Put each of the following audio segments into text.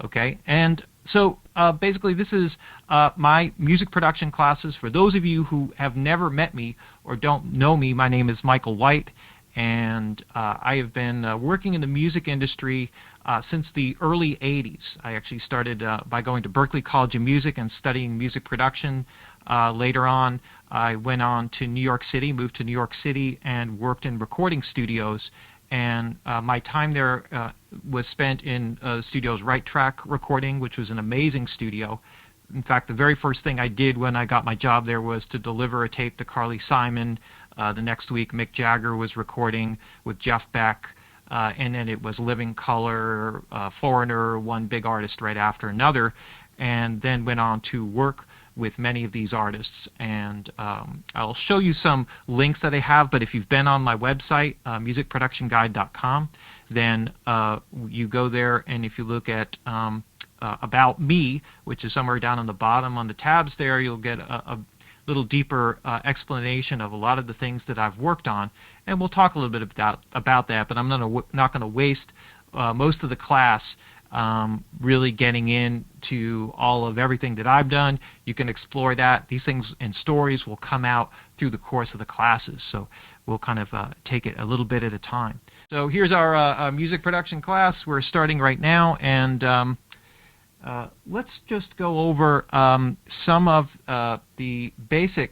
Okay, and so basically this is my music production classes. For those of you who have never met me or don't know me, my name is Michael White, and I have been working in the music industry since the early 80s. I actually started by going to Berklee College of Music and studying music production. Later on, I went on to New York City, moved to New York City, and worked in recording studios. And my time there was spent in studio's Right Track Recording, which was an amazing studio. In fact, the very first thing I did when I got my job there was to deliver a tape to Carly Simon. The next week, Mick Jagger was recording with Jeff Beck, and then it was Living Colour, Foreigner, one big artist right after another, and then went on to work with many of these artists. And I'll show you some links that I have, but if you've been on my website, musicproductionguide.com, then you go there, and if you look at About Me, which is somewhere down on the bottom on the tabs there, you'll get a little deeper explanation of a lot of the things that I've worked on, and we'll talk a little bit about that, but I'm not going to waste most of the class really getting into all of everything that I've done. You can explore that. These things and stories will come out through the course of the classes, so we'll kind of take it a little bit at a time. So here's our music production class. We're starting right now, and let's just go over some of the basic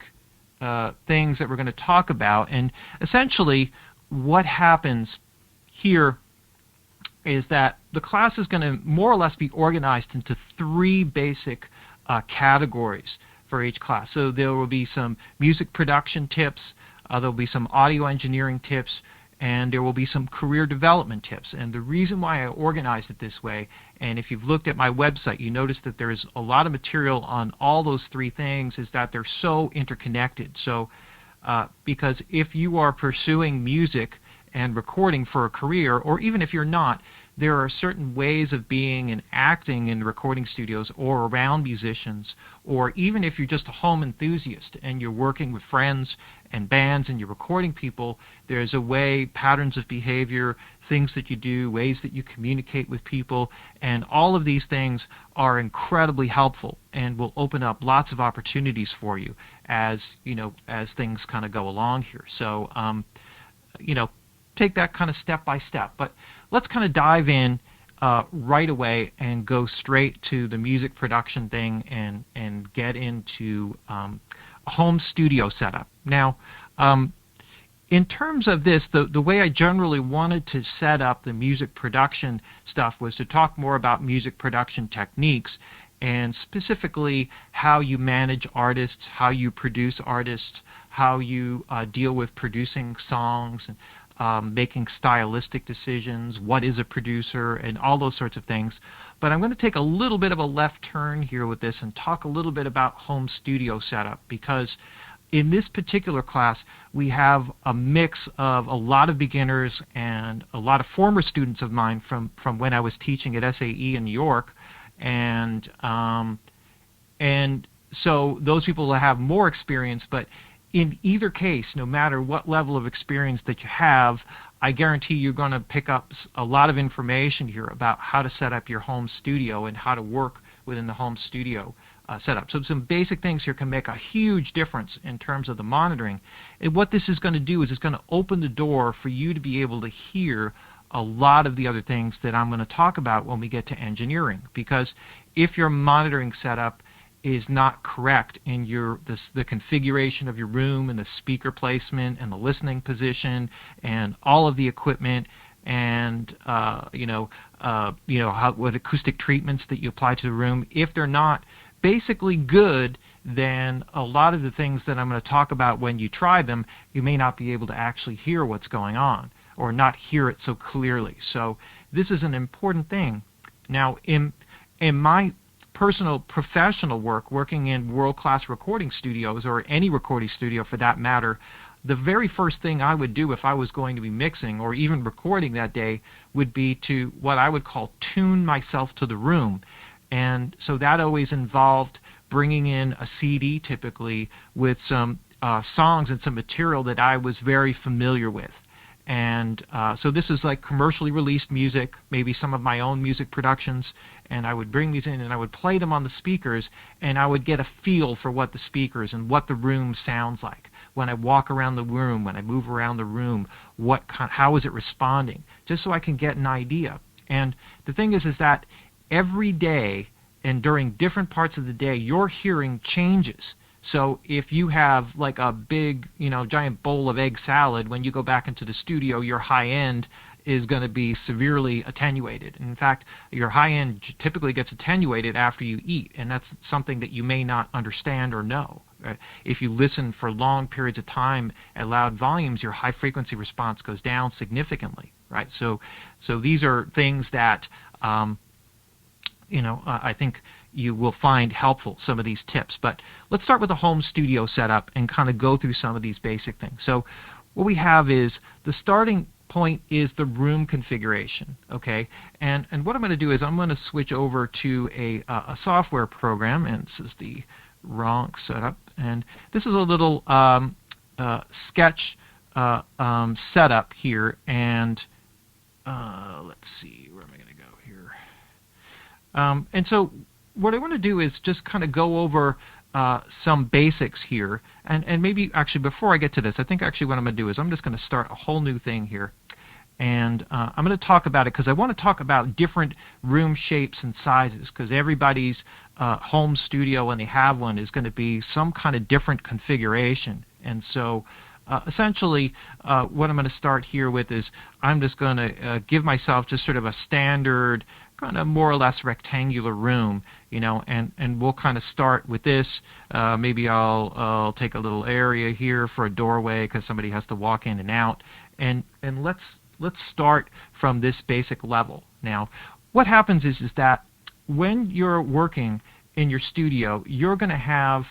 things that we're going to talk about. And essentially what happens here is that the class is going to more or less be organized into three basic categories for each class. So there will be some music production tips, there will be some audio engineering tips, and there will be some career development tips. And the reason why I organized it this way, and if you've looked at my website, you notice that there's a lot of material on all those three things, is that they're so interconnected. So because if you are pursuing music and recording for a career, or even if you're not, there are certain ways of being and acting in recording studios or around musicians, or even if you're just a home enthusiast and you're working with friends and bands and you're recording people, there's a way, patterns of behavior, things that you do, ways that you communicate with people, and all of these things are incredibly helpful and will open up lots of opportunities for you as things kind of go along here. So take that kind of step by step. But let's kind of dive in right away and go straight to the music production thing and get into a home studio setup. Now, in terms of this, the way I generally wanted to set up the music production stuff was to talk more about music production techniques, and specifically how you manage artists, how you produce artists, how you deal with producing songs, and making stylistic decisions, what is a producer, and all those sorts of things. But I'm going to take a little bit of a left turn here with this and talk a little bit about home studio setup, because in this particular class we have a mix of a lot of beginners and a lot of former students of mine from when I was teaching at SAE in New York, and so those people will have more experience. But in either case, no matter what level of experience that you have, I guarantee you're going to pick up a lot of information here about how to set up your home studio and how to work within the home studio setup. So some basic things here can make a huge difference in terms of the monitoring. And what this is going to do is it's going to open the door for you to be able to hear a lot of the other things that I'm going to talk about when we get to engineering. Because if your monitoring setup is not correct in the configuration of your room and the speaker placement and the listening position and all of the equipment and what acoustic treatments that you apply to the room, if they're not basically good, then a lot of the things that I'm going to talk about when you try them, you may not be able to actually hear what's going on or not hear it so clearly. So this is an important thing. Now, in my personal professional work, working in world-class recording studios, or any recording studio for that matter, the very first thing I would do if I was going to be mixing or even recording that day would be to what I would call tune myself to the room. And so that always involved bringing in a CD typically with some songs and some material that I was very familiar with. And so this is like commercially released music, maybe some of my own music productions, and I would bring these in and I would play them on the speakers, and I would get a feel for what the speakers and what the room sounds like. When I walk around the room, when I move around the room, how is it responding? Just so I can get an idea. And the thing is that every day and during different parts of the day, your hearing changes. So if you have like a big, giant bowl of egg salad, when you go back into the studio, your high end is going to be severely attenuated. In fact, your high end typically gets attenuated after you eat, and that's something that you may not understand or know. If you listen for long periods of time at loud volumes, your high frequency response goes down significantly, right? So these are things that I think you will find helpful, some of these tips. But let's start with a home studio setup and kind of go through some of these basic things. So what we have is the starting point is the room configuration, okay? And what I'm going to do is I'm going to switch over to a software program, and this is the wrong setup. And this is a little sketch setup here, and let's see, where am I going to go here? And so what I want to do is just kind of go over some basics here, and maybe actually before I get to this, I think actually what I'm going to do is I'm just going to start a whole new thing here, and I'm going to talk about it because I want to talk about different room shapes and sizes, because everybody's home studio, when they have one, is going to be some kind of different configuration. And so essentially what I'm going to start here with is I'm just going to give myself just sort of a standard kind of more or less rectangular room, and we'll kind of start with this. Maybe I'll take a little area here for a doorway because somebody has to walk in and out, and let's start from this basic level. Now, what happens is that when you're working in your studio, you're going to have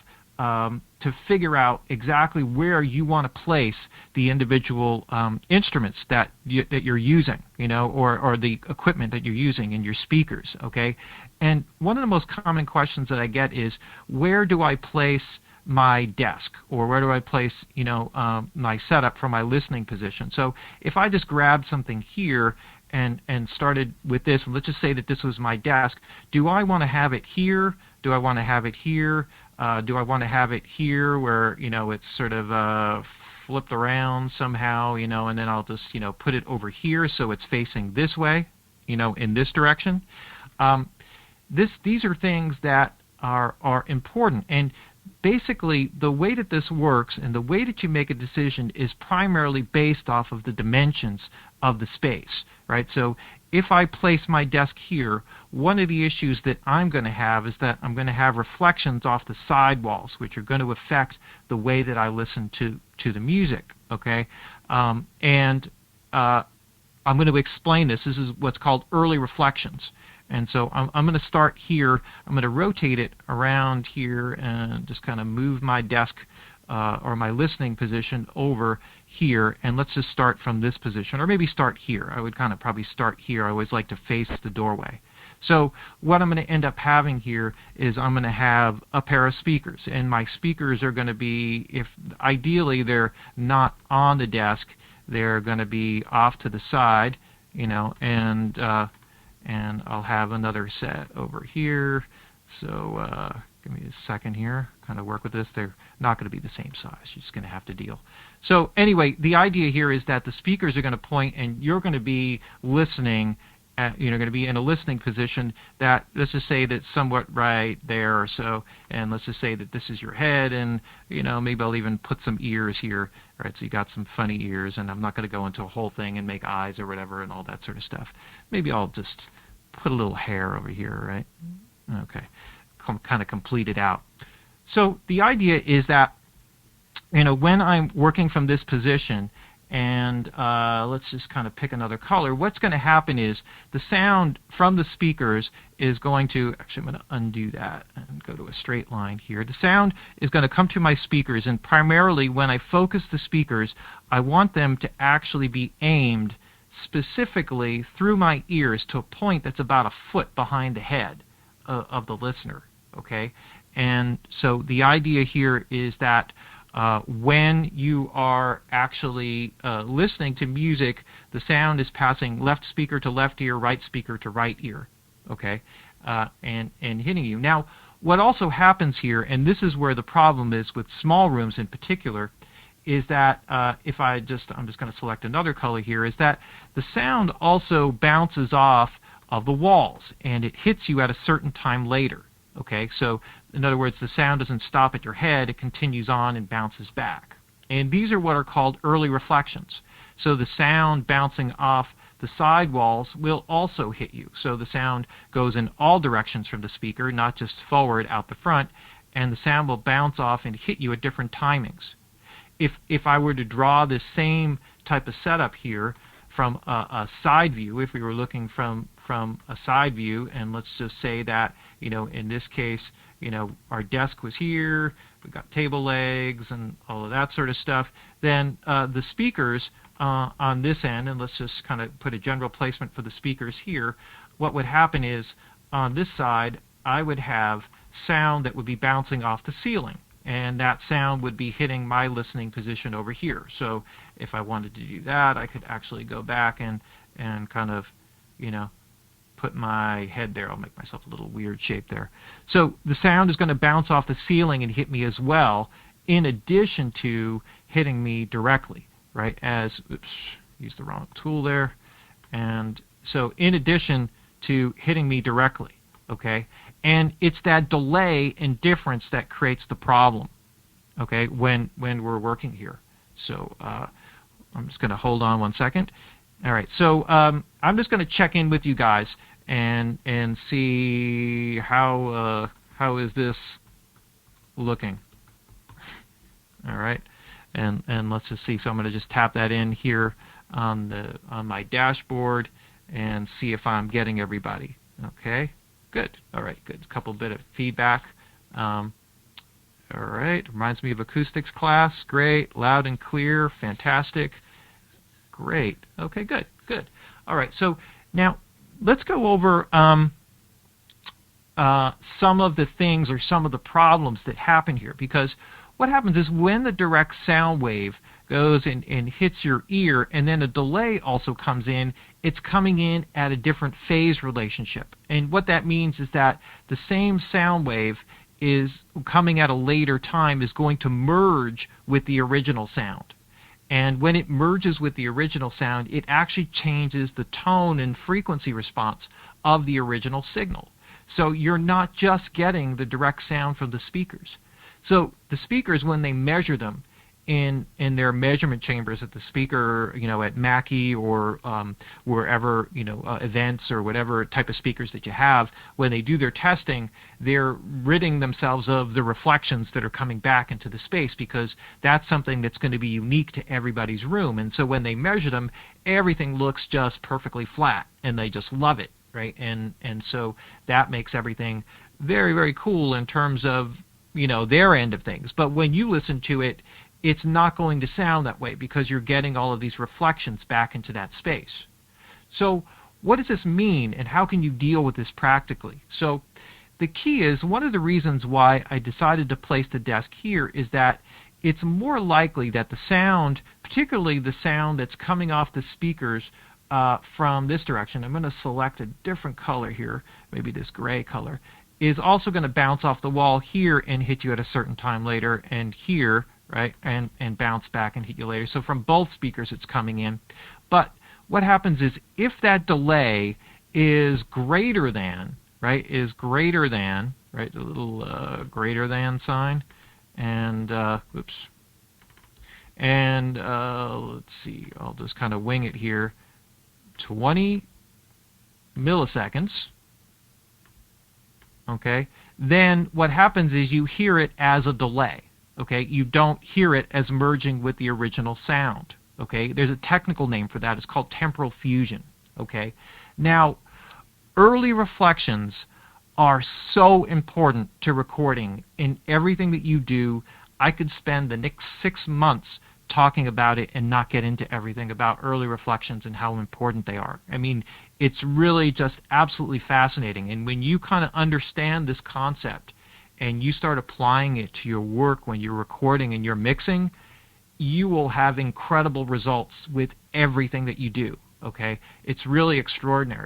to figure out exactly where you want to place the individual instruments that you're using, or the equipment that you're using in your speakers, okay? And one of the most common questions that I get is, where do I place my desk, or where do I place, my setup for my listening position? So if I just grabbed something here and started with this, and let's just say that this was my desk, do I want to have it here? Do I want to have it here? Do I want to have it here where, it's sort of flipped around somehow, and then I'll just, put it over here so it's facing this way, in this direction? These are things that are important. And basically, the way that this works and the way that you make a decision is primarily based off of the dimensions of the space, right? So if I place my desk here, one of the issues that I'm going to have is that I'm going to have reflections off the side walls, which are going to affect the way that I listen to the music, okay? And I'm going to explain this. This is what's called early reflections. And so I'm going to start here. I'm going to rotate it around here and just kind of move my desk or my listening position over here. And let's just start from this position, or maybe start here. I would kind of probably start here. I always like to face the doorway. So what I'm going to end up having here is I'm going to have a pair of speakers. And my speakers are going to be, if ideally they're not on the desk, they're going to be off to the side, and I'll have another set over here. So give me a second here, kind of work with this. They're not going to be the same size. You're just going to have to deal. So anyway, the idea here is that the speakers are going to point, and you're going to be listening. You're going to be in a listening position that, let's just say that's somewhat right there or so, and let's just say that this is your head, and maybe I'll even put some ears here, right? So you got some funny ears, and I'm not going to go into a whole thing and make eyes or whatever and all that sort of stuff. Maybe I'll just put a little hair over here, right? Okay, kind of complete it out. So the idea is that, when I'm working from this position, and let's just kind of pick another color, what's going to happen is the sound from the speakers is going to, actually I'm going to undo that and go to a straight line here. The sound is going to come to my speakers, and primarily when I focus the speakers, I want them to actually be aimed specifically through my ears to a point that's about a foot behind the head of the listener, okay? And so the idea here is that when you are actually listening to music, the sound is passing left speaker to left ear, right speaker to right ear, okay, and hitting you. Now, what also happens here, and this is where the problem is with small rooms in particular, is that if I'm just going to select another color here, is that the sound also bounces off of the walls, and it hits you at a certain time later. Okay, so in other words, the sound doesn't stop at your head, it continues on and bounces back. And these are what are called early reflections. So the sound bouncing off the side walls will also hit you. So the sound goes in all directions from the speaker, not just forward out the front, and the sound will bounce off and hit you at different timings. If I were to draw this same type of setup here from a side view, if we were looking from a side view, and let's just say that, in this case, our desk was here, we've got table legs and all of that sort of stuff, then the speakers on this end, and let's just kind of put a general placement for the speakers here, what would happen is on this side, I would have sound that would be bouncing off the ceiling. And that sound would be hitting my listening position over here. So if I wanted to do that, I could actually go back and kind of, put my head there. I'll make myself a little weird shape there. So the sound is going to bounce off the ceiling and hit me as well, in addition to hitting me directly, right? Oops, used the wrong tool there. And so in addition to hitting me directly, okay? And it's that delay and difference that creates the problem, okay, when we're working here. So I'm just going to hold on one second. All right, so I'm just going to check in with you guys and see how is this looking. All right, and let's just see. So I'm going to just tap that in here on my dashboard and see if I'm getting everybody. Okay. Good. All right, good. A couple bit of feedback. All right, reminds me of acoustics class. Great. Loud and clear. Fantastic. Great. Okay, good, good. All right, so now let's go over some of the things or some of the problems that happen here, because what happens is when the direct sound wave goes and hits your ear, and then a delay also comes in, it's coming in at a different phase relationship. And what that means is that the same sound wave is coming at a later time is going to merge with the original sound. And when it merges with the original sound, it actually changes the tone and frequency response of the original signal. So you're not just getting the direct sound from the speakers. So the speakers, when they measure them in their measurement chambers at the speaker, at Mackie or wherever, events or whatever type of speakers that you have, when they do their testing, they're ridding themselves of the reflections that are coming back into the space, because that's something that's going to be unique to everybody's room. And so when they measure them, everything looks just perfectly flat, and they just love it, right? And so that makes everything very, very cool in terms of, their end of things. But when you listen to it, it's not going to sound that way, because you're getting all of these reflections back into that space. So what does this mean, and how can you deal with this practically? So the key is, one of the reasons why I decided to place the desk here is that it's more likely that the sound, particularly the sound that's coming off the speakers from this direction, I'm going to select a different color here, maybe this gray color, is also going to bounce off the wall here and hit you at a certain time later, and here, right, and bounce back and hit you later. So from both speakers it's coming in. But what happens is, if that delay is greater than, right, the little greater than sign, and oops, and let's see, I'll just kind of wing it here, 20 milliseconds, okay, then what happens is you hear it as a delay. Okay, you don't hear it as merging with the original sound. Okay, there's a technical name for that. It's called temporal fusion. Okay, now early reflections are so important to recording in everything that you do. I could spend the next 6 months talking about it and not get into everything about early reflections and how important they are. I mean, it's really just absolutely fascinating. And when you kind of understand this concept, and you start applying it to your work when you're recording and you're mixing, you will have incredible results with everything that you do. Okay? It's really extraordinary.